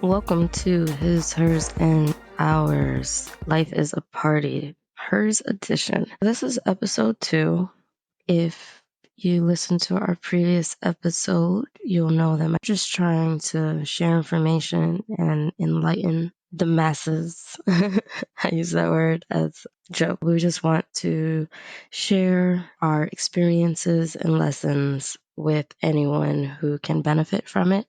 Welcome to His, Hers, and Ours. Life is a Party, Hers Edition. This is episode 2. If you listen to our previous episode, you'll know that I'm just trying to share information and enlighten the masses. I use that word as a joke. We just want to share our experiences and lessons with anyone who can benefit from it,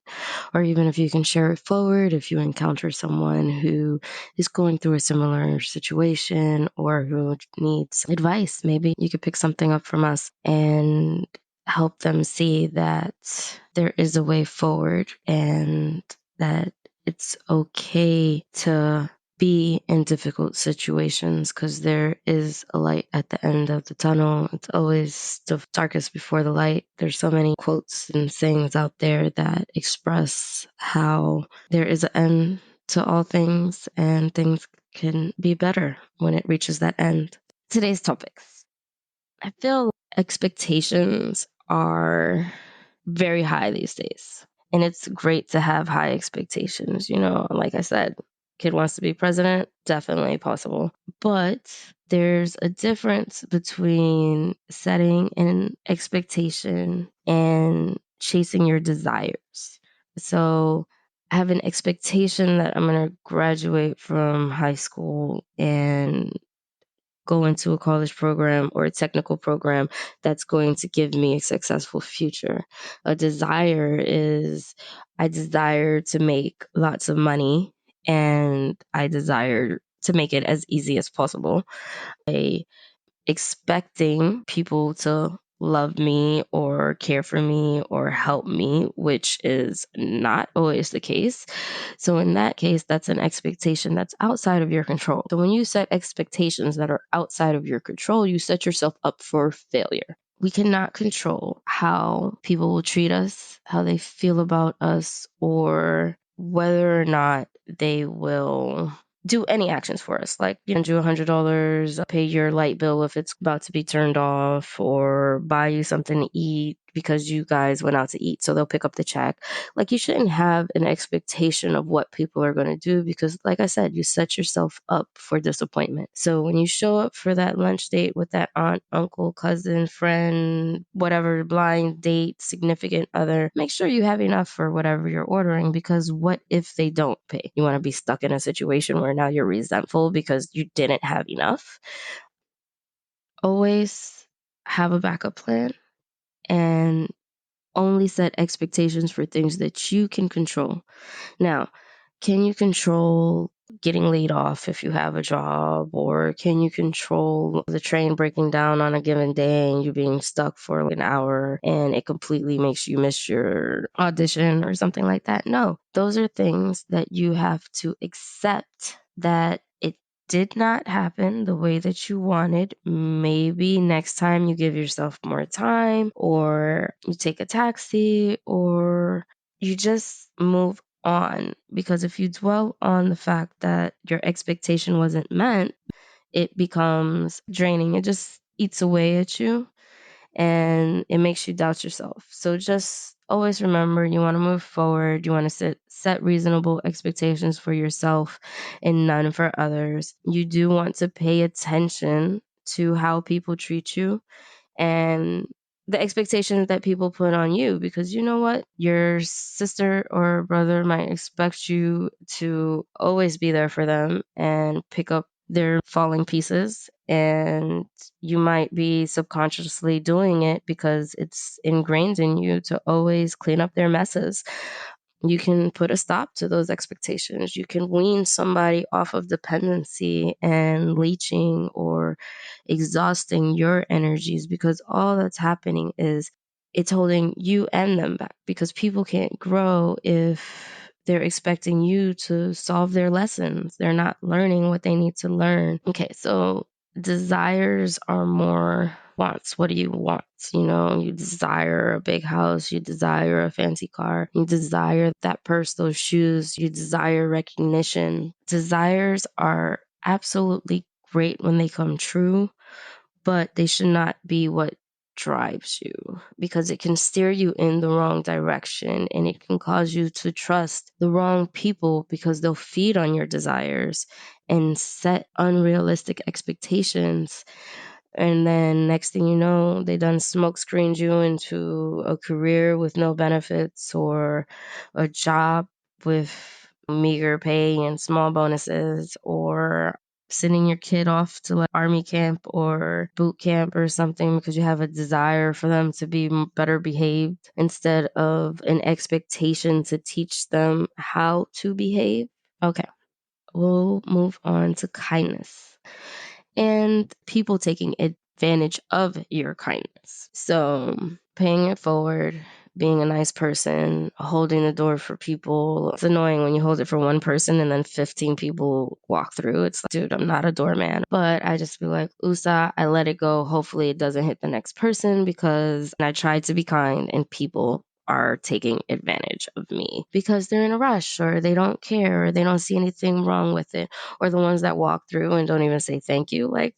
or even if you can share it forward if you encounter someone who is going through a similar situation or who needs advice. Maybe you could pick something up from us and help them see that there is a way forward and that it's okay to be in difficult situations because there is a light at the end of the tunnel. It's always the darkest before the light. There's so many quotes and sayings out there that express how there is an end to all things and things can be better when it reaches that end. Today's topics. I feel expectations are very high these days. And it's great to have high expectations. Like I said, kid wants to be president, definitely possible. But there's a difference between setting an expectation and chasing your desires. So I have an expectation that I'm going to graduate from high school and go into a college program or a technical program that's going to give me a successful future. A desire is I desire to make lots of money and I desire to make it as easy as possible. Expecting people to love me or care for me or help me, which is not always the case. So in that case, that's an expectation that's outside of your control. So when you set expectations that are outside of your control, you set yourself up for failure. We cannot control how people will treat us, how they feel about us, or whether or not they will do any actions for us, like you $100, pay your light bill if it's about to be turned off, or buy you something to eat because you guys went out to eat, so they'll pick up the check. Like, you shouldn't have an expectation of what people are going to do because, like I said, you set yourself up for disappointment. So when you show up for that lunch date with that aunt, uncle, cousin, friend, whatever, blind date, significant other, make sure you have enough for whatever you're ordering, because what if they don't pay? You want to be stuck in a situation where now you're resentful because you didn't have enough? Always have a backup plan and only set expectations for things that you can control. Now, can you control getting laid off if you have a job? Or can you control the train breaking down on a given day and you being stuck for an hour and it completely makes you miss your audition or something like that? No, those are things that you have to accept that it did not happen the way that you wanted. Maybe next time you give yourself more time, or you take a taxi, or you just move on. Because if you dwell on the fact that your expectation wasn't met, it becomes draining. It just eats away at you and it makes you doubt yourself. So just always remember, you want to move forward. You want to set reasonable expectations for yourself and none for others. You do want to pay attention to how people treat you and the expectations that people put on you, because you know what? Your sister or brother might expect you to always be there for them and pick up their falling pieces. And you might be subconsciously doing it because it's ingrained in you to always clean up their messes. You can put a stop to those expectations. You can wean somebody off of dependency and leeching or exhausting your energies, because all that's happening is it's holding you and them back, because people can't grow if they're expecting you to solve their lessons. They're not learning what they need to learn. Okay, so desires are more wants. What do you want? You desire a big house, you desire a fancy car, you desire that purse, those shoes, you desire recognition. Desires are absolutely great when they come true, but they should not be what drives you, because it can steer you in the wrong direction, and it can cause you to trust the wrong people because they'll feed on your desires and set unrealistic expectations. And then next thing you know, they done smoke screened you into a career with no benefits, or a job with meager pay and small bonuses, or sending your kid off to like army camp or boot camp or something because you have a desire for them to be better behaved instead of an expectation to teach them how to behave. Okay, we'll move on to kindness and people taking advantage of your kindness. So, paying it forward, being a nice person, holding the door for people. It's annoying when you hold it for one person and then 15 people walk through. It's like, dude, I'm not a doorman. But I just feel like, USA, I let it go. Hopefully, it doesn't hit the next person, because I tried to be kind and people are taking advantage of me because they're in a rush, or they don't care, or they don't see anything wrong with it, or the ones that walk through and don't even say thank you. Like,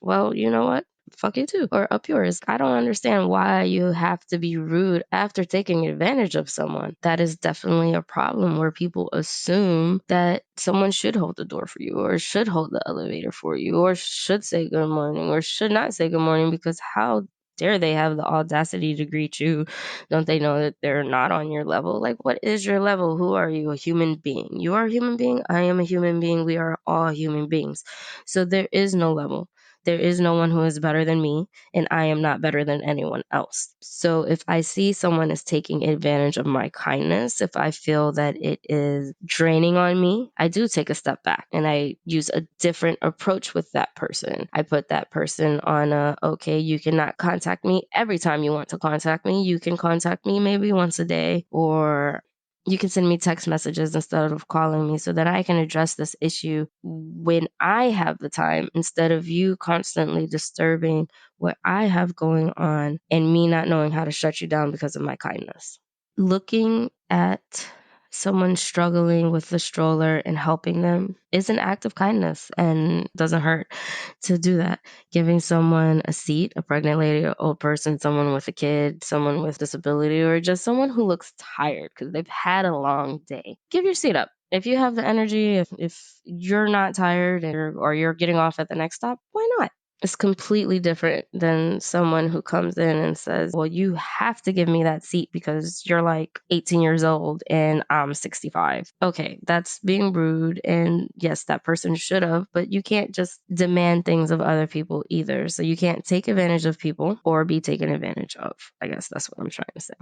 well, you know what? Fuck you too, or up yours. I don't understand why you have to be rude after taking advantage of someone. That is definitely a problem where people assume that someone should hold the door for you, or should hold the elevator for you, or should say good morning, or should not say good morning, because how dare they have the audacity to greet you? Don't they know that they're not on your level? Like, what is your level? Who are you? A human being. You are a human being. I am a human being. We are all human beings. So there is no level. There is no one who is better than me, and I am not better than anyone else. So if I see someone is taking advantage of my kindness, if I feel that it is draining on me, I do take a step back and I use a different approach with that person. I put that person on okay, you cannot contact me every time you want to contact me. You can contact me maybe once a day, or you can send me text messages instead of calling me, so that I can address this issue when I have the time, instead of you constantly disturbing what I have going on and me not knowing how to shut you down because of my kindness. Looking at someone struggling with the stroller and helping them is an act of kindness and doesn't hurt to do that. Giving someone a seat, a pregnant lady, an old person, someone with a kid, someone with disability, or just someone who looks tired because they've had a long day. Give your seat up. If you have the energy, if you're not tired, or you're getting off at the next stop, why not? It's completely different than someone who comes in and says, well, you have to give me that seat because you're like 18 years old and I'm 65. Okay, that's being rude. And yes, that person should have, but you can't just demand things of other people either. So you can't take advantage of people or be taken advantage of. I guess that's what I'm trying to say.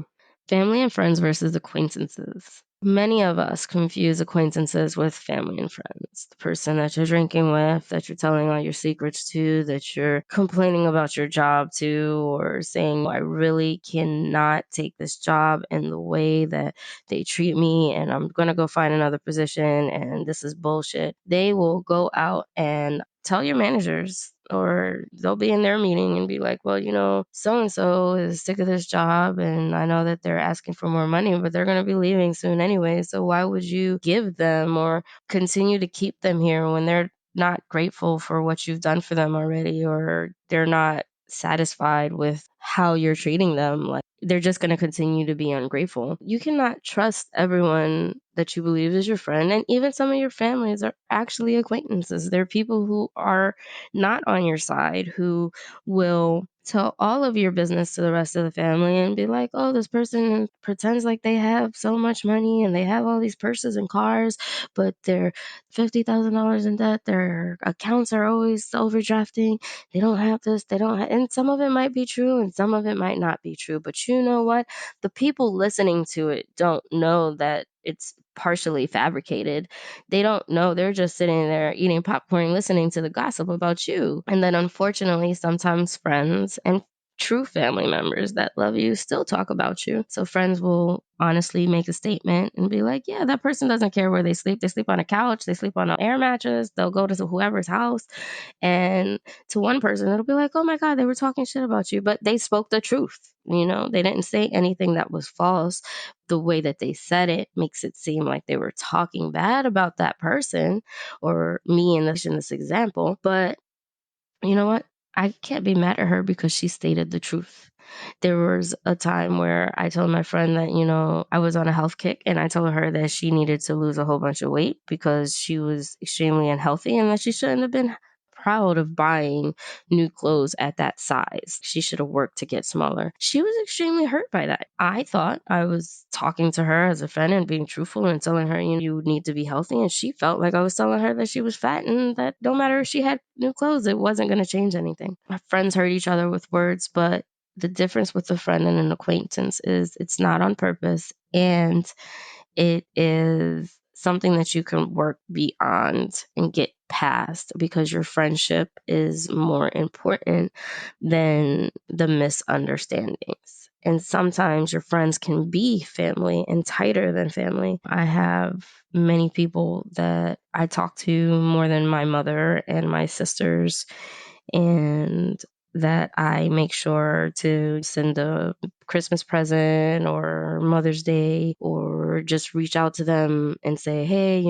Family and friends versus acquaintances. Many of us confuse acquaintances with family and friends. The person that you're drinking with, that you're telling all your secrets to, that you're complaining about your job to, or saying, I really cannot take this job in the way that they treat me, and I'm going to go find another position, and this is bullshit. They will go out and tell your managers, or they'll be in their meeting and be like, well, so and so is sick of this job, and I know that they're asking for more money, but they're going to be leaving soon anyway. So why would you give them or continue to keep them here when they're not grateful for what you've done for them already, or they're not satisfied with how you're treating them? Like, they're just going to continue to be ungrateful. You cannot trust everyone that you believe is your friend, and even some of your families are actually acquaintances. They're people who are not on your side, who will tell all of your business to the rest of the family and be like, oh, this person pretends like they have so much money and they have all these purses and cars, but they're $50,000 in debt. Their accounts are always overdrafting. They don't have this, they don't have, and some of it might be true and some of it might not be true. But you know what? The people listening to it don't know that it's partially fabricated. They don't know. They're just sitting there eating popcorn, listening to the gossip about you. And then unfortunately, sometimes friends and true family members that love you still talk about you. So friends will honestly make a statement and be like, yeah, that person doesn't care where they sleep. They sleep on a couch, they sleep on an air mattress, they'll go to whoever's house. And to one person, it'll be like, oh my God, they were talking shit about you, but they spoke the truth. They didn't say anything that was false. The way that they said it makes it seem like they were talking bad about that person or me in this example. But you know what? I can't be mad at her because she stated the truth. There was a time where I told my friend that, I was on a health kick, and I told her that she needed to lose a whole bunch of weight because she was extremely unhealthy and that she shouldn't have been proud of buying new clothes at that size. She should have worked to get smaller. She was extremely hurt by that. I thought I was talking to her as a friend and being truthful and telling her, you need to be healthy. And she felt like I was telling her that she was fat and that no matter if she had new clothes, it wasn't going to change anything. My friends hurt each other with words, but the difference with a friend and an acquaintance is it's not on purpose, and it is something that you can work beyond and get past because your friendship is more important than the misunderstandings. And sometimes your friends can be family and tighter than family. I have many people that I talk to more than my mother and my sisters, and that I make sure to send a Christmas present or Mother's Day, or just reach out to them and say, hey,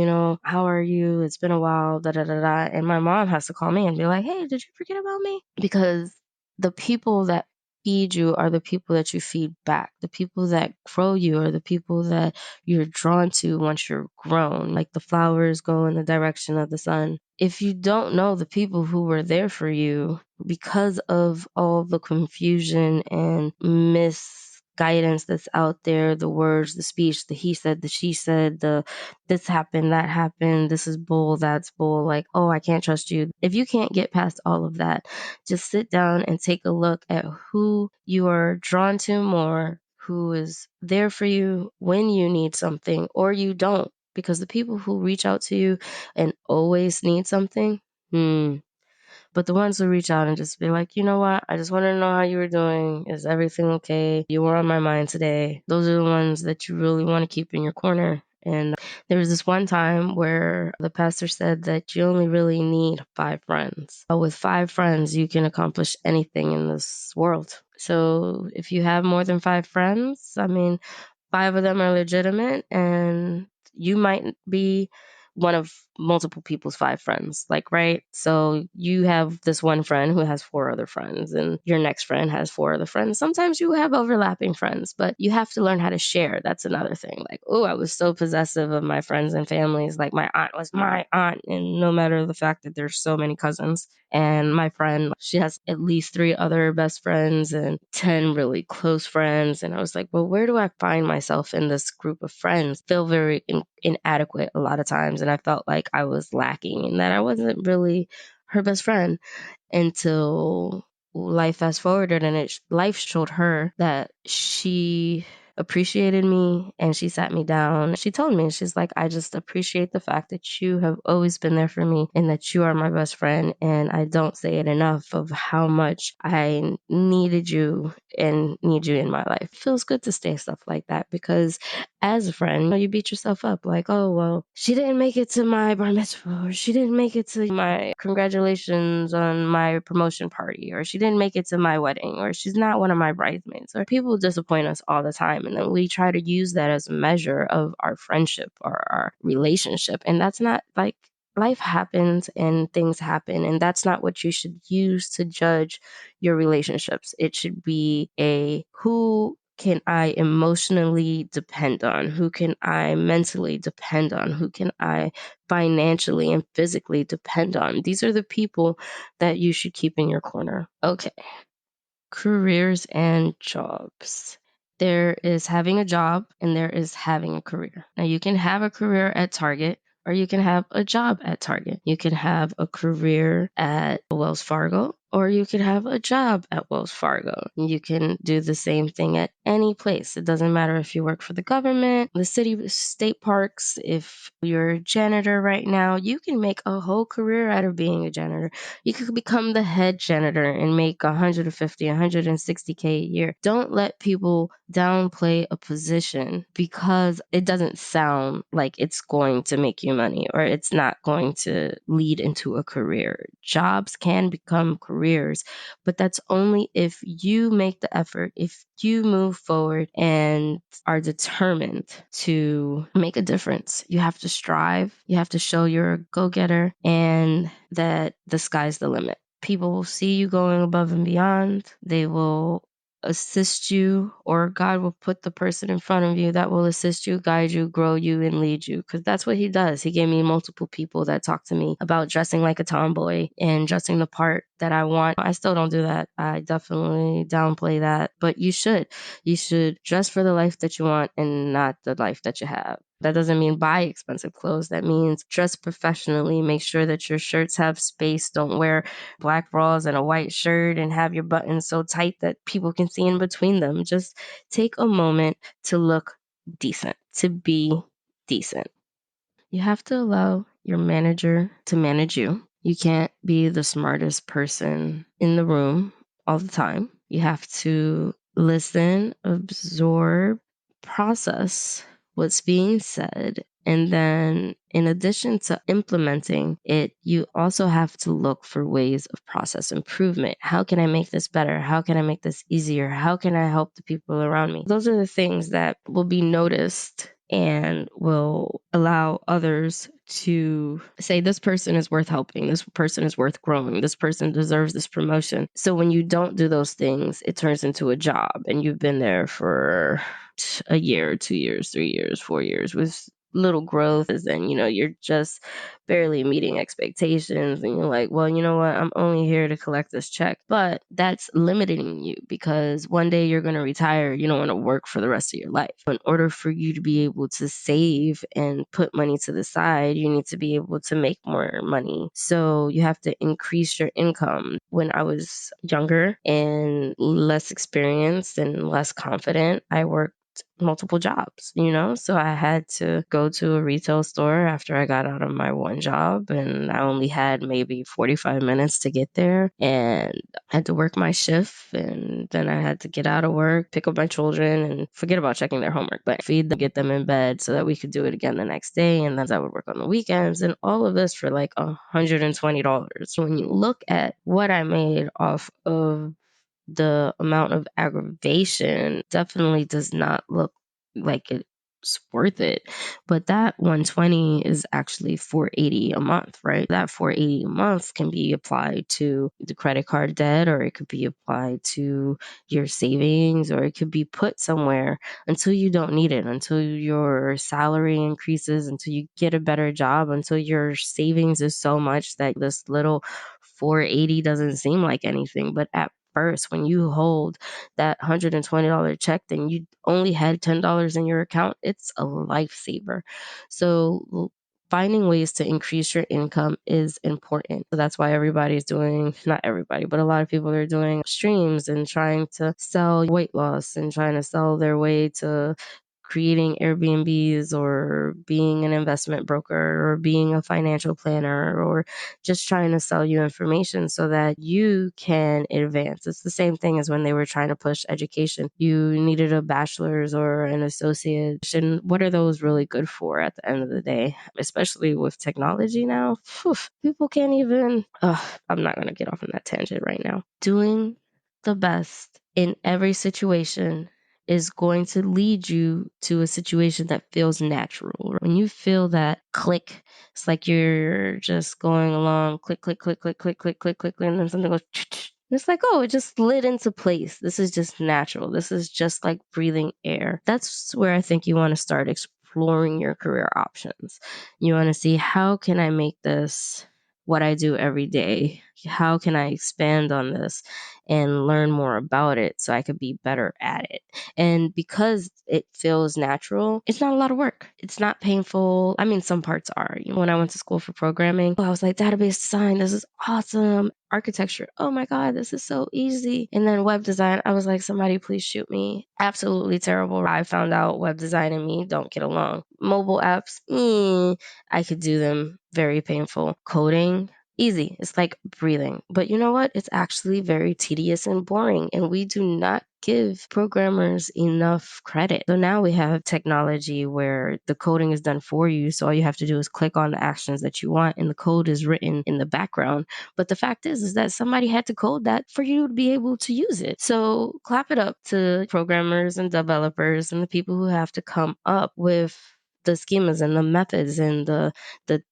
how are you? It's been a while, da da da da. And my mom has to call me and be like, hey, did you forget about me? Because the people that feed you are the people that you feed back. The people that grow you are the people that you're drawn to once you're grown. Like the flowers go in the direction of the sun. If you don't know the people who were there for you because of all the confusion and misguidance that's out there, the words, the speech, the he said, the she said, the this happened, that happened, this is bull, that's bull, like, oh, I can't trust you. If you can't get past all of that, just sit down and take a look at who you are drawn to more, who is there for you when you need something or you don't. Because the people who reach out to you and always need something, but the ones who reach out and just be like, you know what? I just want to know how you were doing. Is everything okay? You were on my mind today. Those are the ones that you really want to keep in your corner. And there was this one time where the pastor said that you only really need 5 friends. But with 5 friends, you can accomplish anything in this world. So if you have more than 5 friends, I mean, 5 of them are legitimate, and you might be one of multiple people's 5 friends, like, right? So you have this one friend who has 4 other friends, and your next friend has 4 other friends. Sometimes you have overlapping friends, but you have to learn how to share. That's another thing. Like, oh, I was so possessive of my friends and families. Like, my aunt was my aunt, and no matter the fact that there's so many cousins. And my friend, she has at least 3 other best friends and 10 really close friends. And I was like, well, where do I find myself in this group of friends? Feel very inadequate a lot of times. And I felt like I was lacking and that I wasn't really her best friend until life fast forwarded, and life showed her that she appreciated me, and she sat me down. She told me, she's like, I just appreciate the fact that you have always been there for me and that you are my best friend. And I don't say it enough of how much I needed you and need you in my life. It feels good to say stuff like that because as a friend, you beat yourself up like, oh, well, she didn't make it to my bar mitzvah, or she didn't make it to my congratulations on my promotion party, or she didn't make it to my wedding, or she's not one of my bridesmaids, or people disappoint us all the time. And then we try to use that as a measure of our friendship or our relationship. And that's not like, life happens and things happen, and that's not what you should use to judge your relationships. It should be who can I emotionally depend on? Who can I mentally depend on? Who can I financially and physically depend on? These are the people that you should keep in your corner. Okay. Careers and jobs. There is having a job and there is having a career. Now, you can have a career at Target or you can have a job at Target. You can have a career at Wells Fargo or you can have a job at Wells Fargo. You can do the same thing at any place. It doesn't matter if you work for the government, the city, state parks. If you're a janitor right now, you can make a whole career out of being a janitor. You could become the head janitor and make 150, 160K a year. Don't let people downplay a position because it doesn't sound like it's going to make you money or it's not going to lead into a career. Jobs can become careers, but that's only if you make the effort, if you move forward and are determined to make a difference. You have to strive. You have to show you're a go-getter and that the sky's the limit. People will see you going above and beyond. They will assist you, or God will put the person in front of you that will assist you, guide you, grow you, and lead you. Because that's what he does. He gave me multiple people that talk to me about dressing like a tomboy and dressing the part that I want. I still don't do that. I definitely downplay that. But you should. You should dress for the life that you want and not the life that you have. That doesn't mean buy expensive clothes. That means dress professionally. Make sure that your shirts have space. Don't wear black bras and a white shirt and have your buttons so tight that people can see in between them. Just take a moment to look decent, to be decent. You have to allow your manager to manage you. You can't be the smartest person in the room all the time. You have to listen, absorb, process what's being said. And then, in addition to implementing it, you also have to look for ways of process improvement. How can I make this better? How can I make this easier? How can I help the people around me? Those are the things that will be noticed and will allow others to say, this person is worth helping, this person is worth growing, this person deserves this promotion. So when you don't do those things, it turns into a job, and you've been there for a year, 2 years, 3 years, 4 years with little growth, and then you're just barely meeting expectations, and you're like, well, you know what, I'm only here to collect this check. But that's limiting you, because one day you're going to retire. You don't want to work for the rest of your life. In order for you to be able to save and put money to the side, you need to be able to make more money. So you have to increase your income. When I was younger and less experienced and less confident, I worked multiple jobs, so I had to go to a retail store after I got out of my one job, and I only had maybe 45 minutes to get there, and I had to work my shift, and then I had to get out of work, pick up my children, and forget about checking their homework, but feed them, get them in bed so that we could do it again the next day. And then I would work on the weekends, and all of this for like $120. So when you look at what I made off of the amount of aggravation, definitely does not look like it's worth it. But that 120 is actually 480 a month, right? That 480 a month can be applied to the credit card debt, or it could be applied to your savings, or it could be put somewhere until you don't need it, until your salary increases, until you get a better job, until your savings is so much that this little 480 doesn't seem like anything. But at first, when you hold that $120 check, then you only had $10 in your account, it's a lifesaver. So finding ways to increase your income is important. So that's why everybody's doing, not everybody, but a lot of people are doing streams and trying to sell weight loss and trying to sell their way to creating Airbnbs, or being an investment broker, or being a financial planner, or just trying to sell you information so that you can advance. It's the same thing as when they were trying to push education. You needed a bachelor's or an associate. And what are those really good for at the end of the day? Especially with technology now, people can't even, I'm not going to get off on that tangent right now. Doing the best in every situation is going to lead you to a situation that feels natural. When you feel that click, it's like you're just going along, click, click, click, click, click, click, click, click, and then something goes, it's like, oh, it just slid into place. This is just natural. This is just like breathing air. That's where I think you want to start exploring your career options. You want to see, how can I make this what I do every day? How can I expand on this and learn more about it so I could be better at it? And because it feels natural, it's not a lot of work. It's not painful. I mean, some parts are. When I went to school for programming, I was like, database design, this is awesome. Architecture, oh my God, this is so easy. And then web design, I was like, somebody please shoot me. Absolutely terrible. I found out web design and me don't get along. Mobile apps, I could do them. Very painful. Coding, easy. It's like breathing. But you know what? It's actually very tedious and boring. And we do not give programmers enough credit. So now we have technology where the coding is done for you. So all you have to do is click on the actions that you want, and the code is written in the background. But the fact is that somebody had to code that for you to be able to use it. So clap it up to programmers and developers and the people who have to come up with the schemas and the methods and the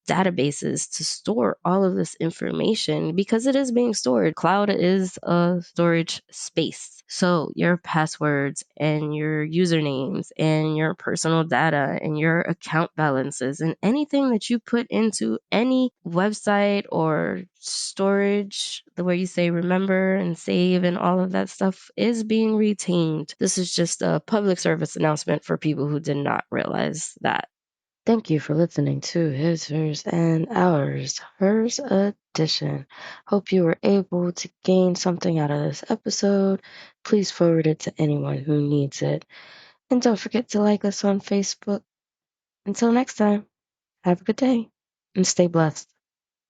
databases to store all of this information, because it is being stored. Cloud is a storage space. So your passwords and your usernames and your personal data and your account balances and anything that you put into any website or storage, the way you say remember and save and all of that stuff is being retained. This is just a public service announcement for people who did not realize that. Thank you for listening to His, Hers, and Ours, Hers edition. Hope you were able to gain something out of this episode. Please forward it to anyone who needs it. And don't forget to like us on Facebook. Until next time, have a good day and stay blessed.